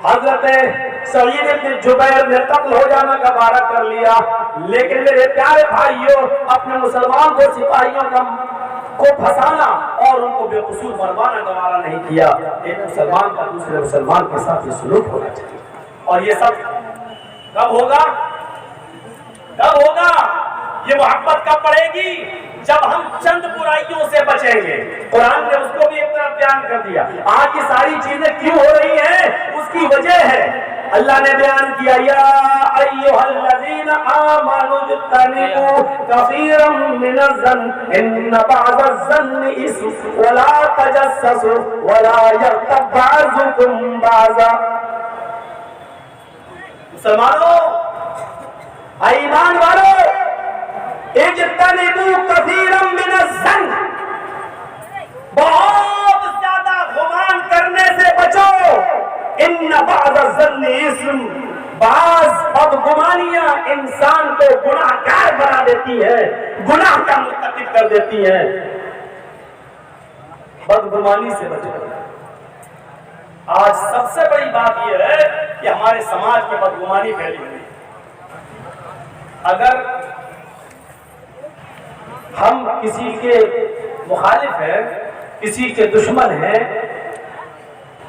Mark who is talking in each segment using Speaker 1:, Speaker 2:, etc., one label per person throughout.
Speaker 1: حضرت سعید بن جبیر نے قتل ہو جانا کا وعدہ کر لیا، لیکن میرے پیارے بھائیوں اپنے مسلمان کو سپاہیوں کو پھنسانا اور ان کو بے قصور مروانا گوارا نہیں کیا۔ ایک مسلمان کا دوسرے مسلمان کے ساتھ یہ سلوک ہونا چاہیے۔ اور یہ سب کب ہوگا؟ کب ہوگا؟ یہ محبت کب پڑے گی؟ جب ہم چند برائیوں سے بچیں گے۔ قرآن نے اس کو بھی ایک طرف بیان کر دیا۔ آج یہ ساری چیزیں کیوں ہو رہی ہیں؟ اس کی وجہ ہے اللہ نے بیان کیا، یا ایھا الذین آمنوا اجتنبوا کثیرا من الظن ان بعض الظن اثم ولا تجسسوا ولا یغتب بعضکم بعضا۔ مسلمانوں، ایمان والو، اجتنبوا کثیرا من الظن، بہت زیادہ گمان کرنے سے بچو۔ ان بعض الظن اثم، بعض بدگمانیاں انسان کو گناہ گار بنا دیتی ہے، گناہ کا مرتکب کر دیتی ہے۔ بدگمانی سے بچو۔ آج سب سے بڑی بات یہ ہے کہ ہمارے سماج میں بدگمانی پھیلی ہوئی۔ اگر ہم کسی کے مخالف ہیں، کسی کے دشمن ہیں،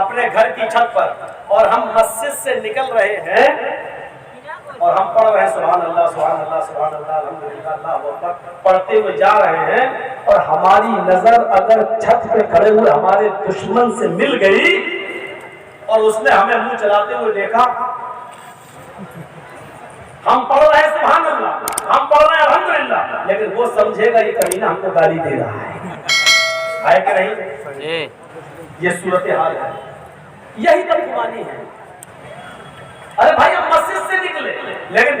Speaker 1: اپنے گھر کی چھت پر، اور ہم مسجد سے نکل رہے ہیں اور ہم پڑھ رہے ہیں سبحان اللہ سبحان اللہ سبحان اللہ الحمدللہ اللہ اکبر پڑھتے ہوئے جا رہے ہیں، اور ہماری نظر اگر چھت پہ کھڑے ہوئے ہمارے دشمن سے مل گئی اور اس نے ہمیں منہ چلاتے ہوئے دیکھا، ہم پڑھ رہے ہیں سبحان اللہ، ہم پڑھ رہے ہیں الحمدللہ، لیکن وہ سمجھے گا یہ کمینہ ہم کو گالی دے رہا ہے کہ نہیں؟ یہ صورتحال ہے، یہی بدگمانی ہے۔ ارے بھائی ہم مسجد سے نکلے، لیکن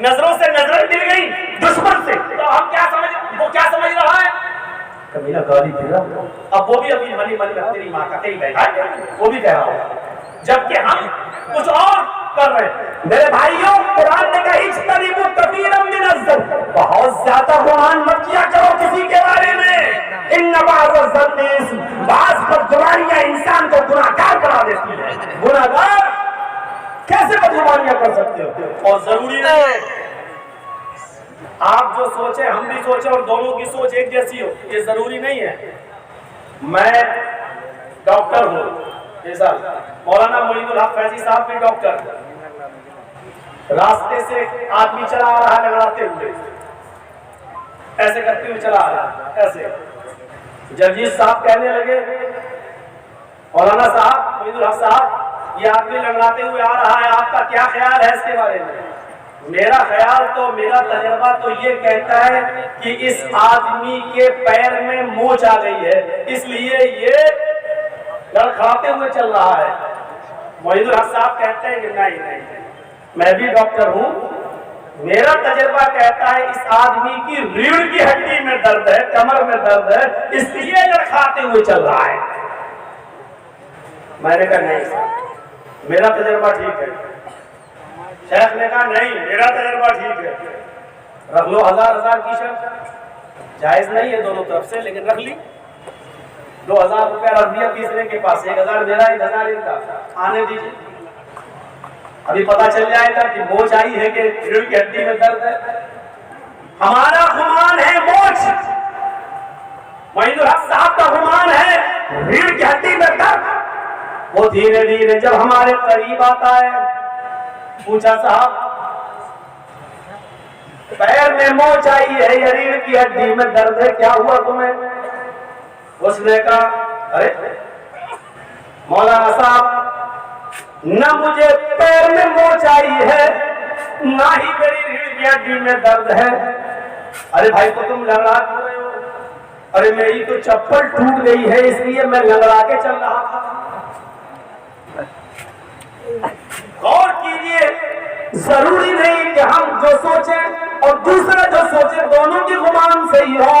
Speaker 1: نظروں سے نظریں مل گئی دشمن سے، تو ہم وہ کیا سمجھ رہا ہے؟ کمینہ گالی دے رہا۔ اب وہ بھی ابھی منی من میں تیری ماں کا کہیں بیٹھا ہے، وہ بھی کہہ رہا ہوں، جبکہ ہم کچھ اور کر رہے ہیں۔ میرے بھائیوں، قرآن نے کہا اجتنبوا کثیرا من الظن، بہت زیادہ گمان مت کیا کرو کسی کے بارے میں۔ ان بعض الظن اثم، بعض بدگمانیاں انسان کو گناہگار بنا دیتی ہے۔ گناہگار کیسے بدگمانیاں کر سکتے ہو؟ اور ضروری نہیں ہے آپ جو سوچیں ہم بھی سوچیں اور دونوں کی سوچ ایک جیسی ہو، یہ ضروری نہیں ہے۔ میں ڈاکٹر ہوں، مولانا معین الحق فیضی صاحب بھی ڈاکٹر، راستے سے آدمی چلا آ رہا ہے لگاتے ہوئے، ایسے کرتے ہوئے چلا آ رہا ہے، ایسے جگجیت صاحب کہنے لگے مولانا صاحب معین الحق صاحب یہ آدمی لگاتے ہوئے آ رہا ہے، آپ کا کیا خیال ہے اس کے بارے میں؟ میرا خیال تو میرا تجربہ تو یہ کہتا ہے کہ اس آدمی کے پیر میں موچ آ گئی ہے، اس لیے یہ لڑکھڑاتے ہوئے چل رہا ہے۔ معین الحق صاحب کہتے ہیں کہ نہیں، میں بھی ڈاکٹر ہوں، میرا تجربہ کہتا ہے اس آدمی کی ریڑھ کی ہڈی میں درد ہے، کمر میں درد ہے، اس لیے لڑکھڑاتے ہوئے چل رہا ہے۔ میں نے کہا نہیں، میرا تجربہ ٹھیک ہے۔ شیخ نے کہا نہیں، میرا تجربہ ٹھیک ہے۔ رکھ لو ہزار کی شرط، جائز نہیں ہے دونوں طرف سے، لیکن رکھ لی۔ 2000 روپیہ رکھ دیا تیسرے کے پاس، 1000 میرا 1000 ان کا، آنے دیجیے، ابھی پتا چل جائے گا کہ موچ آئی ہے کہ ریڑھ کی ہڈی میں درد ہے۔ ہمارا گمان ہے موچ، معین الحق صاحب کا گمان ہے ریڑھ کی ہڈی میں درد۔ وہ دھیرے دھیرے جب ہمارے قریب آتا ہے، پوچھا صاحب پیر میں موچ آئی ہے یا ریڑھ کی ہڈی میں درد ہے، کیا ہوا تمہیں؟ اس نے کہا ارے مولانا صاحب نہ مجھے پیر میں موچ آئی ہے نہ ہی میری ریڑھ کی ہڈی میں درد ہے۔ ارے بھائی تو تم لنگڑا کیوں رہے ہو؟ ارے میری تو چپل ٹوٹ گئی ہے اس لیے میں لنگڑا کے چل رہا تھا۔ غور کیجئے، ضروری نہیں کہ ہم جو سوچیں اور دوسرا جو سوچیں دونوں کی گمان صحیح ہو،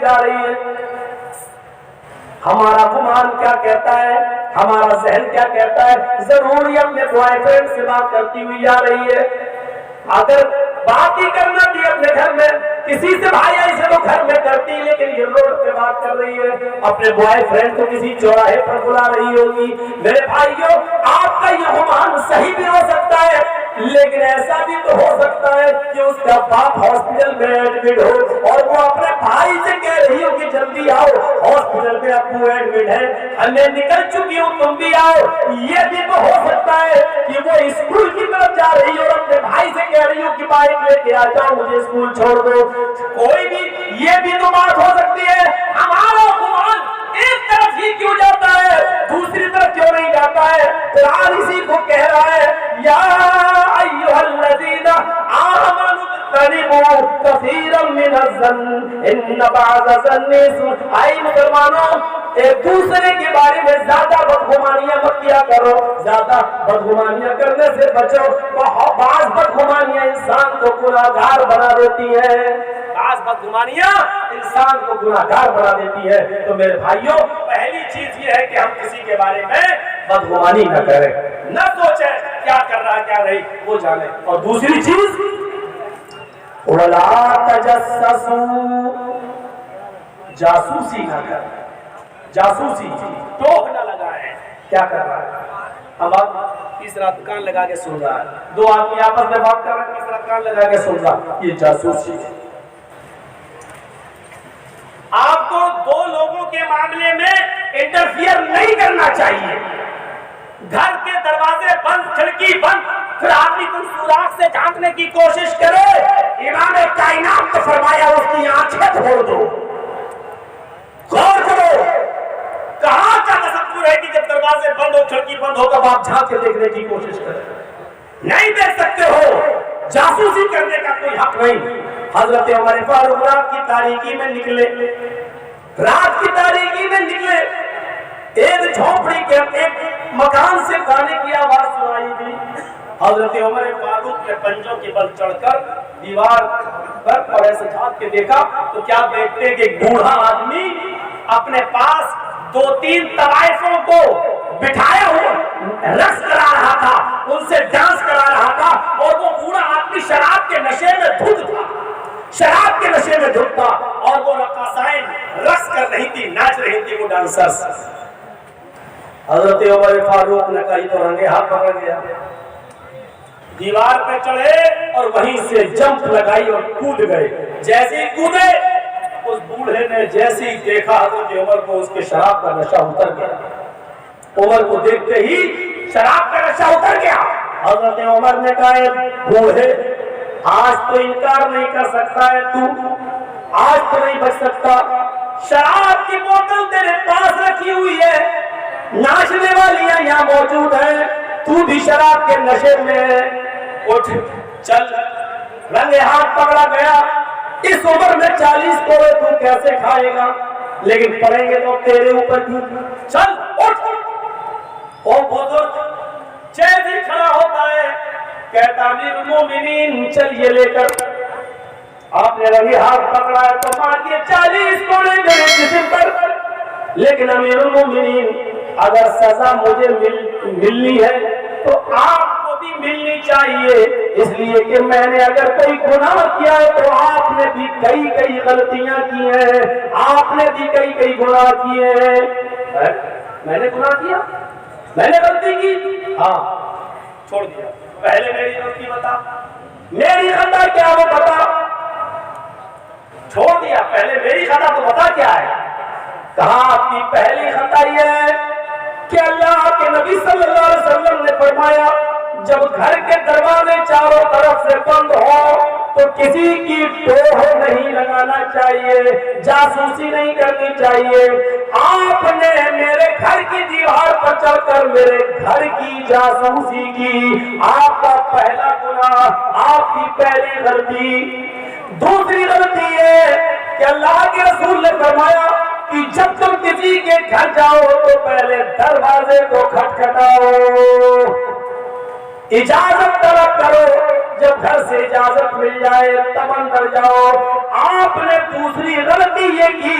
Speaker 1: جا رہی ہے. ہمارا گمان کیا کہتا ہے, ہمارا ذہن کیا کہتا ہے, ضرور یہ اپنے بوائے فرینڈ سے بات کرتی ہوئی جا رہی ہے. اگر بات ہی کرنا تھی اپنے گھر میں کسی سے بھائی ایسے تو گھر میں کرتی, لیکن یہ روڈ پہ بات کر رہی ہے, اپنے بوائے فرینڈ کو کسی چوراہے پر بلا رہی ہوگی. میرے بھائیوں, آپ کا یہ گمان صحیح بھی ہو سکتا ہے, لیکن ایسا بھی تو ہو سکتا ہے کہ اس کا باپ ہاسپٹل میں ایڈمٹ ہو اور وہ اپنے بھائی سے کہہ رہی ہو کہ جلدی آؤ, ہاسپٹل میں ابو ایڈمٹ ہے, میں نکل چکی ہوں, تم بھی آؤ. یہ بھی تو ہو سکتا ہے کہ وہ اسکول کی طرف جا رہی ہو اور اپنے بھائی سے کہہ رہی ہو کہ بائک لے کے آ جاؤ, مجھے اسکول چھوڑ دو. کوئی بھی یہ بھی تو بات ہو سکتی ہے. ہمارا گمان ایک طرف ہی کیوں جاتا ہے, دوسری طرف کیوں نہیں جاتا ہے؟ قرآن اسی کو کہہ رہا ہے, یا ایھا الذین آمنوا اجتنبوا کثیرا من الظن ان بعض الظن اسم. اے مسلمانوں, ایک دوسرے کے بارے میں زیادہ بدگمانیاں مت کیا کرو, زیادہ بدگمانیاں کرنے سے بچو. بعض بدگمانیاں انسان کو گناہگار بنا دیتی ہیں, بعض بدگمانیاں انسان کو گناہگار بنا دیتی ہے. تو میرے بھائیوں, پہلی چیز یہ ہے کہ ہم کسی کے بارے میں بدگمانی نہ کریں, نہ سوچیں کیا کر رہا ہے کیا نہیں, وہ جانے. اور دوسری چیز, وَلَا تَجَسَّسُوا, جاسوسی نہ کریں. جاسوسی ٹوک نہ لگائیں کیا کر رہا ہے. اب آپ تیسرا کان لگا کے سن رہا ہے, دو آدمی آپس میں بات کر رہے ہیں, تیسرا کان لگا کے سن رہا, یہ جاسوسی ہے. آپ کو دو لوگوں کے معاملے میں انٹرفیئر نہیں کرنا چاہیے. گھر کے دروازے بند, کھڑکی بند, پھر آدمی کوئی سوراخ سے جھانکنے کی کوشش کرے. امام کائنات نے فرمایا اس کی آنکھیں پھوڑ دو. غور کرو, کہاں کا تصور ہے کہ جب دروازے بند ہو, کھڑکی بند ہو, تب آپ جھانک کے دیکھنے کی کوشش کریں؟ نہیں دیکھ سکتے ہو. جاسوسی کرنے کا کوئی حق نہیں. حضرت عمر فاروق رات کی تاریکی میں نکلے, رات کی تاریکی میں نکلے, ایک جھونپڑی کے ایک مکان سے گانے کی آواز سنائی دی. حضرت عمر فاروق نے پنجوں کے بل چڑھ کر دیوار پر اور ایسے جھانک کے دیکھا تو کیا دیکھتے کہ بوڑھا آدمی اپنے پاس دو تین طوائفوں کو بٹھایا ہوا رقص کرا رہا تھا, ان سے ڈانس کرا رہا تھا, اور وہ بوڑھا آدمی شراب کے نشے میں دھت تھا, شراب کے نشے میں دھت تھا, اور وہ رقاصائیں رقص کر رہی تھی, ناچ رہی تھی, وہ ڈانسرز. حضرت عمر فاروق نے کہا یہ تو رنگے ہاتھ پکڑ گیا. دیوار پہ چڑھے اور وہیں سے جمپ لگائی اور کود گئے. جیسے ہی کودے, اس بوڑھے نے جیسے ہی دیکھا حضرت عمر کو, اس کے شراب کا نشہ اتر گیا. عمر کو دیکھتے ہی شراب کا نشہ اتر گیا. حضرت عمر نے کہا بوڑھے, آج تو انکار نہیں کر سکتا ہے تو, آج تو نہیں بچ سکتا. شراب کی بوتل تیرے پاس رکھی ہوئی ہے, ناچنے والیاں یہاں موجود ہیں, تو بھی شراب کے نشے میں اٹھ چل. رنگے ہاتھ پکڑا گیا. اس عمر میں 40 کوڑے تو کیسے کھائے گا, لیکن پڑیں گے تو تیرے اوپر کی. چل اٹھ. اور بزرگ جیسے کھڑا ہوتا ہے کہتا امیر المومنین چلیے لے کر. آپ نے رنگے ہاتھ پکڑا ہے تو مار دیے 40 کوڑے میرے جسم پر. لیکن امیر المومنین اگر سزا مجھے ملنی ہے تو آپ کو بھی ملنی چاہیے, اس لیے کہ میں نے اگر کوئی گناہ کیا ہے تو آپ نے بھی کئی غلطیاں کی ہیں, آپ نے بھی کئی گناہ کیے ہیں. میں نے گناہ کیا, میں نے غلطی کی, ہاں چھوڑ دیا. پہلے میری غلطی بتا, میری خطا کیا وہ بتا. چھوڑ دیا, پہلے میری خطا تو بتا کیا ہے. کہا آپ کی پہلی خطا یہ ہے کہ اللہ کے نبی صلی اللہ علیہ وسلم نے فرمایا جب گھر کے دروازے چاروں طرف سے بند ہو تو کسی کی ٹوہ نہیں لگانا چاہیے, جاسوسی نہیں کرنی چاہیے. آپ نے میرے گھر کی دیوار پر چڑھ کر میرے گھر کی جاسوسی کی. آپ کا پہلا گناہ, آپ کی پہلی غلطی. دوسری غلطی ہے کہ اللہ کے رسول نے فرمایا کہ جب تم کسی کے گھر جاؤ تو پہلے دروازے کو کھٹکھٹاؤ, اجازت طلب کرو, جب گھر سے اجازت مل جائے تب اندر جاؤ. آپ نے دوسری غلطی یہ کی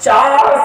Speaker 1: 4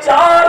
Speaker 1: 4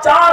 Speaker 1: 4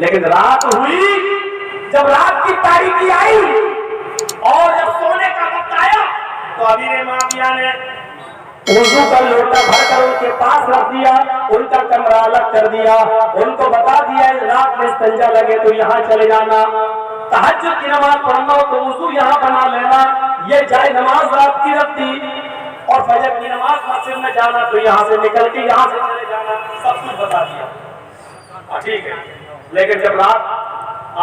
Speaker 1: لیکن رات ہوئی، جب رات کی تاریکی آئی اور جب سونے کا وقت آیا تو امیر معاویہ نے وضو کا لوٹا بھر کر ان کے پاس رکھ دیا، ان کا کمرہ الگ کر دیا، ان کو بتا دیا رات میں استنجا لگے تو یہاں چلے جانا، تہجد کی نماز پڑھنا ہو تو وضو یہاں بنا لینا، یہ جائے نماز رات کی رکھ دی، اور فجر کی نماز مسجد میں جانا تو یہاں سے نکل کے یہاں سے چلے جانا، سب کچھ بتا دیا۔ ٹھیک ہے، لیکن جب رات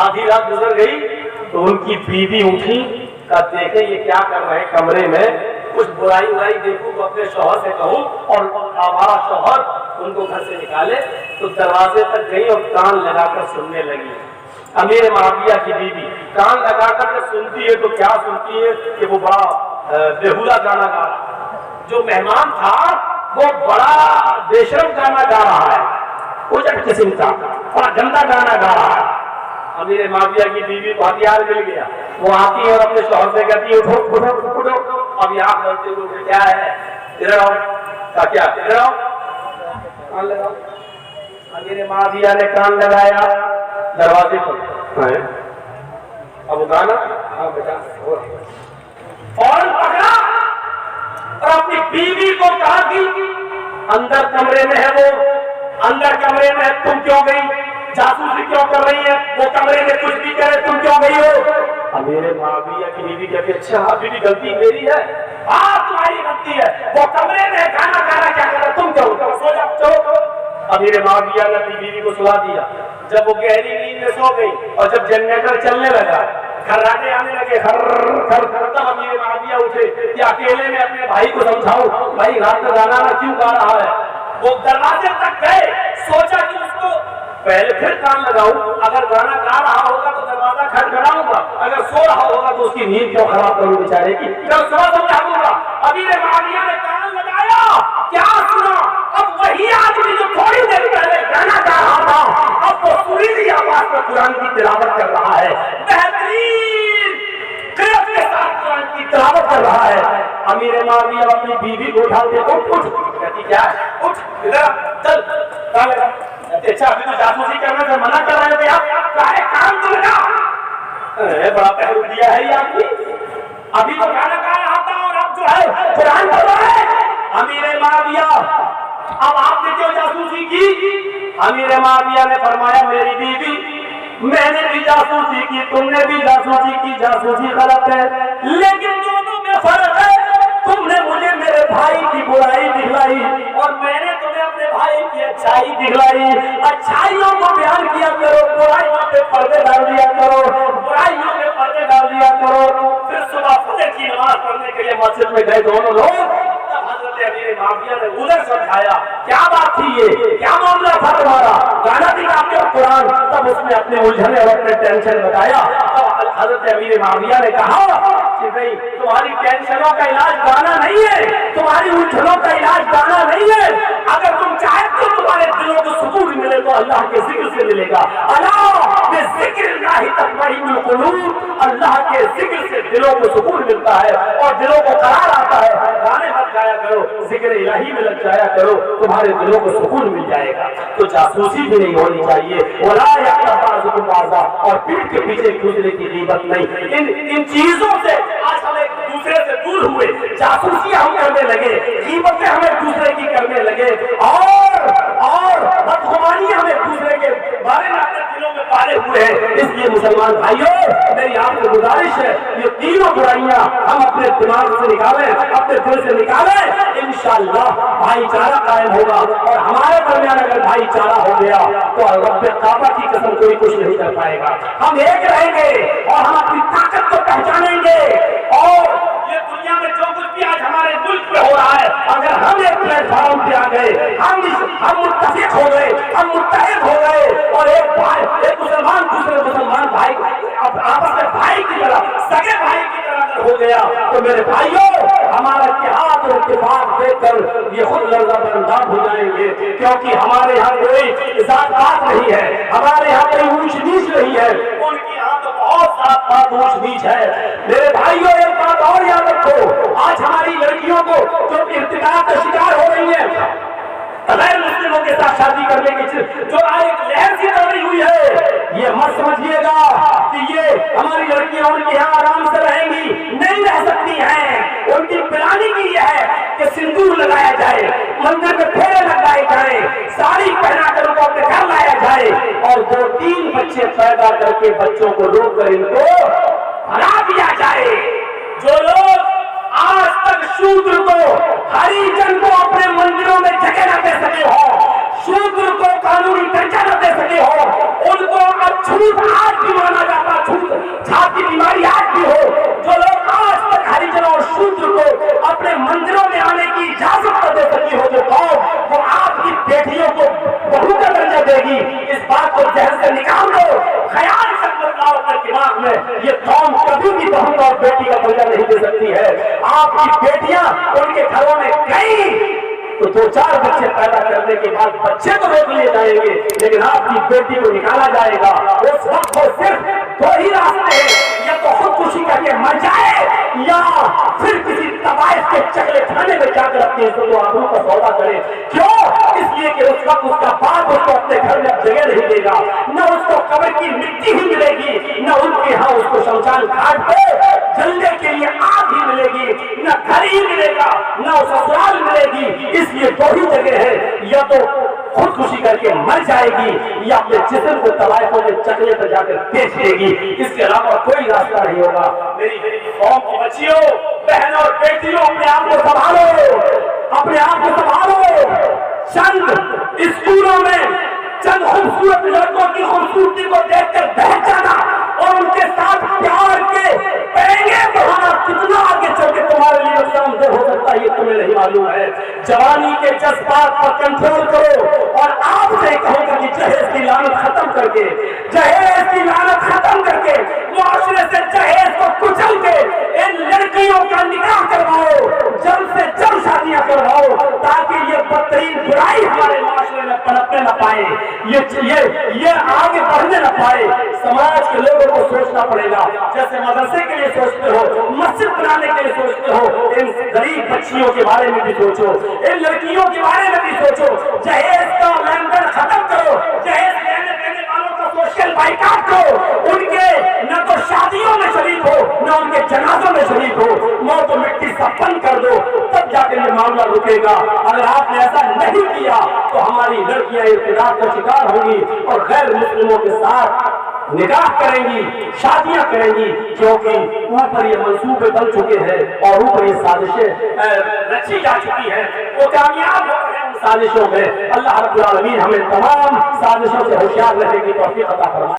Speaker 1: آدھی رات گزر گئی تو ان کی بیوی اٹھی کہ دیکھیں یہ کیا کر رہے ہیں کمرے میں، کچھ برائی برائی دیکھوں تو اپنے شوہر سے کہوں، اور ہمارا شوہر ان کو گھر سے نکالے، تو دروازے تک گئی اور کان لگا کر سننے لگی۔ امیر معاویہ کی بیوی کان لگا کر سنتی ہے تو کیا سنتی ہے کہ وہ بڑا بیہودہ گانا گا رہا ہے، جو مہمان تھا وہ بڑا بے شرم گانا گا رہا ہے، اجٹ قسم کا بڑا گندا گانا گا رہا ہے۔ امیر معاویہ کی بیوی کو ہتھیار مل گیا، وہ آتی ہے اور اپنے شوہر سے کہتی ہے اٹھو اٹھو اٹھو، اب یہاں بولتے ہوئے کیا ہے، ادھر آؤ، کیا ادھر آؤ، کان لگاؤ۔ امیر معاویہ نے کان لگایا دروازے پر، اب وہ گانا ہاں بیٹا فوراً پکڑا اور اپنی بیوی کو کہا کہ اندر کمرے میں ہے، وہ اندر کمرے میں ہے، تم کیوں گئی، جاسوسی کیوں کر رہی ہے، وہ کمرے میں کچھ بھی کرے تم کیوں گئی ہو؟ امیر معاویہ کی بیوی کہتی ہے اچھا ابھی بھی غلطی میری ہے، ہاں تمہاری غلطی ہے، وہ کمرے میں کھانا کھانا کیا کر رہا تم کیوں، سو جاؤ چلو۔ امیر معاویہ نے اپنی بیوی کو سلا دیا، جب وہ گہری نیند میں سو گئی اور جب جنریٹر چلنے لگا، کھراٹے آنے لگے، خر خر خر، تب امیر معاویہ اٹھے کہ اکیلے میں اپنے بھائی کو سمجھاؤں، بھائی رات میں گانا کیوں گا رہا ہے؟ وہ دروازے تک گئے، سوچا کہ اس کو پہلے پھر کان لگاؤں، اگر گانا گا رہا ہوگا تو دروازہ کھٹکھٹاؤں گا، اگر سو رہا ہوگا تو اس کی نیند کیوں خراب کروں بیچارے کی، جب صبح سمجھاؤں گا۔ امیر معاویہ نے کان لگایا، کیا سنا؟ اب وہی آدمی جو تھوڑی دیر پہلے گانا گا رہا تھا اب وہ سریلی آواز میں قرآن کی تلاوت کر رہا ہے، بہترین قرأت کے ساتھ قرآن کی تلاوت کر رہا ہے۔ امیر معاویہ اپنی بیوی کو اٹھاتے اٹھ اٹھ، کہتی کیا ہے، اٹھ ادھر چل، کان لگا، اچھا ابھی تو جاسوسی کرنے سے منع کر رہے تھے آپ، کہے کام تو لگا، بڑا پہلو دیا ہے یہ آدمی، ابھی تو گانا گا رہا تھا اور اب جو ہے قرآن پڑھ رہا ہے۔ امیر معاویہ اب آپ نے کیوں جاسوسی کی؟ امیر معاویہ نے فرمایا میری بیوی میں نے بھی جاسوسی کی، تم نے بھی جاسوسی کی، جاسوسی غلط ہے، لیکن دونوں میں فرق ہے، تم نے مجھے میرے بھائی کی برائی دکھلائی اور میں نے تمہیں اپنے بھائی کی اچھائی دکھلائی، اچھائیوں کو بیان کیا کرو، برائیوں پہ پردے ڈال دیا کرو، برائیوں پہ پردے ڈال دیا کرو۔ پھر صبح فجر کی نماز پڑھنے کے لیے مسجد میں گئے دونوں لوگ، حضرت امیر معاویہ نے ادھر سمجھایا کیا بات تھی، یہ کیا معاملہ تھا تمہارا، گانا دکھاتے ہو قرآن، تب اس نے اپنے الجھنے اور اپنے ٹینشن بتایا۔ تب حضرت امیر معاویہ نے کہا کہ بھئی تمہاری ٹینشنوں کا علاج گانا نہیں ہے، تمہاری الجھنوں کا علاج گانا نہیں ہے، اگر تم چاہتے ہو تمہارے دلوں کو سکون ملے تو اللہ کے ذکر سے ملے گا، اللہ بذکر اللہ تطمئن القلوب، اللہ کے ذکر سے دلوں کو سکون ملتا ہے اور دلوں کو قرار آتا ہے، گانے مت گایا کرو، ذکر الہی میں لگ جایا کرو، تمہارے دلوں کو سکون مل جائے گا۔ تو جاسوسی بھی نہیں ہونی چاہیے، ولا یغتب بعضکم بعضا، اور پیٹھ کے پیچھے ایک دوسرے کی غیبت نہیں، ان چیزوں سے آج ہم ایک دوسرے سے دور ہوئے، جاسوسی ہم کرنے لگے، غیبتیں ہم ایک دوسرے کی کرنے لگے، اور بدگمانی ہم ایک دوسرے کے بارے میں اپنے دلوں میں پالے ہوئے ہیں۔ اس لیے مسلمان بھائیوں میری آپ سے گزارش ہے یہ تینوں برائیاں ہم اپنے دماغ سے نکالیں، اپنے دل سے نکالیں، انشاءاللہ بھائی چارہ قائم ہوگا، اور ہمارے درمیان اگر بھائی چارہ ہو گیا تو رب کعبہ کی قسم کوئی کچھ نہیں کر پائے گا، ہم ایک رہیں گے اور ہم اپنی طاقت کو پہچانیں گے، اور یہ دنیا میں جو کچھ بھی آج ہمارے ملک میں ہو رہا ہے اگر ہم ایک پلیٹ فارم پہ آ گئے، ہم متفق ہو گئے، ہم متحد ہو گئے، اور ایک مسلمان دوسرے مسلمان بھائی آپس میں بھائی کی طرح، سگے بھائی کی طرح اگر ہو گیا تو میرے بھائیوں ہمارا اتحاد اور اتفاق دیکھ کر یہ خود لرزہ بردار ہو جائیں گے، کیونکہ ہمارے یہاں کوئی ذات پات نہیں ہے، ہمارے یہاں کوئی اونچ نیچ نہیں ہے، ان کی یہاں تو بہت ذات پات اونچ نیچ ہے۔ میرے بھائیوں ایک بات اور یاد رکھو، آج ہماری لڑکیوں کو جو ارتکاب کا شکار ہو رہی ہیں، غیر مسلموں کے ساتھ شادی کرنے کی جو ایک لہر سی دوڑی ہوئی ہوئی ہے، یہ مت سمجھیے گا کہ یہ ہماری لڑکیاں ان کے یہاں آرام سے رہیں گی، نہیں رہ سکتی ہیں۔ ان کی پلاننگ یہ ہے کہ سندور لگایا جائے، مندر میں پھیرے لگائے جائیں، ساڑی پہنا کر ان کو اپنے گھر لایا جائے اور 2-3 بچے پیدا کر کے بچوں کو روک کر ان کو بنا دیا جائے۔ جو لوگ آج تک شودر کو، ہریجن کو اپنے مندروں میں جگہ نہ دے سکے ہو، شودر کو قانونی درجہ نہ دے سکے ہو، ان کو اب چھوٹ آج بھی مانا جاتا، چھوٹ چھات کی بیماری آج بھی ہو، جو لوگ آج تک ہریجن اور شودر کو اپنے مندروں میں آنے کی اجازت نہ دے سکی ہو جو قوم، وہ آپ کی بیٹیوں کو بہو کا درجہ دے گی۔ اس بات کو ذہن سے نکال دو، خیال سے مت لاؤ اپنے دماغ میں، یہ قوم کبھی بھی بہو اور بیٹی کا درجہ نہیں دے سکتی ہے۔ آپ کی بیٹیاں ان کے گھروں میں گئی تو 2-4 بچے پیدا کرنے کے بعد بچے تو روک لیے جائیں گے، لیکن آپ کی بیٹی کو نکالا جائے گا۔ اس وقت وہ صرف 2 ہی راستے ہیں، یا تو خودکشی کر کے مر جائے یا پھر کسی طوائف کے چکلے کھانے میں جا کر اپنی عزت و آبرو کا سودا کرے۔ کیوں؟ اس لیے کہ اس وقت اس کا باپ اس کو اپنے گھر میں جگہ نہیں دے گا، نہ اس کو قبر کی مٹی ہی ملے گی، نہ ان کے ہاں اس کو شمشان گھاٹ پہ جلنے کے لیے آگ ہی ملے گی، نہ گھر ہی ملے گا، نہ سسرال ملے گی۔ اس لیے 2 ہی جگہ ہے، یا تو خودکشی کر کے مر جائے گی یا اپنے جسم کو طوائفوں کے چکلے پر جا کر بیچ دے گی، اس کے علاوہ کوئی راستہ نہیں ہوگا۔ میری قوم کی بچیوں، بہنوں اور بیٹیوں، اپنے آپ کو سنبھالو، اپنے آپ کو سنبھالو۔ چند اسکولوں میں چند خوبصورت لڑکوں کی خوبصورتی کو دیکھ کر بہک جانا اور ان کے ساتھ پیار کے پینگے بہانا کتنا آگے چل کے تمہارے لیے نقصان دہ ہو سکتا ہے یہ تمہیں نہیں معلوم ہے۔ جوانی کے جذبات پر کنٹرول کرو اور آپ سے کہوں گا کہ جہیز کی لعنت ختم کر کے، جہیز کی لعنت ختم کر کے، معاشرے سے جہیز کو کچل کے ان لڑکیوں کا نکاح کرواؤ، جلد سے جلد شادیاں کرواؤ تاکہ یہ بدترین برائی ہمارے معاشرے میں پنپنے نہ پائے، یہ آگے بڑھنے نہ پائے۔ سماج کے لوگوں کو سوچنا پڑے گا، جیسے مدرسے کے لیے سوچتے ہو، مسجد بنانے کے لیے سوچتے ہو، ان غریب بچیوں کے بارے میں بھی سوچو، ان لڑکیوں کے بارے میں بھی سوچو۔ جہیز کا لین دین ختم کرو، جہیز لینے دینے والوں کا سوشل بائیکاٹ کرو، ان کے نہ تو شادیوں میں شریک ہو نہ ان کے جنازوں میں شریک ہو، موت و مٹی سب بند کر دو، تب جا کے یہ معاملہ رکے گا۔ اگر آپ نے ایسا نہیں کیا تو ہماری لڑکیاں ارتداد کا شکار ہوں گی اور غیر مسلموں کے ساتھ نکاح کریں گی، شادیاں کریں گی، کیونکہ اوپر یہ منصوبے بن چکے ہیں اور اوپر یہ سازشیں رچی جا چکی ہیں، وہ کامیاب ہو گئے ان سازشوں میں۔ اللہ رب العالمین ہمیں تمام سازشوں سے ہوشیار رہنے کی توفیق عطا فرمائے۔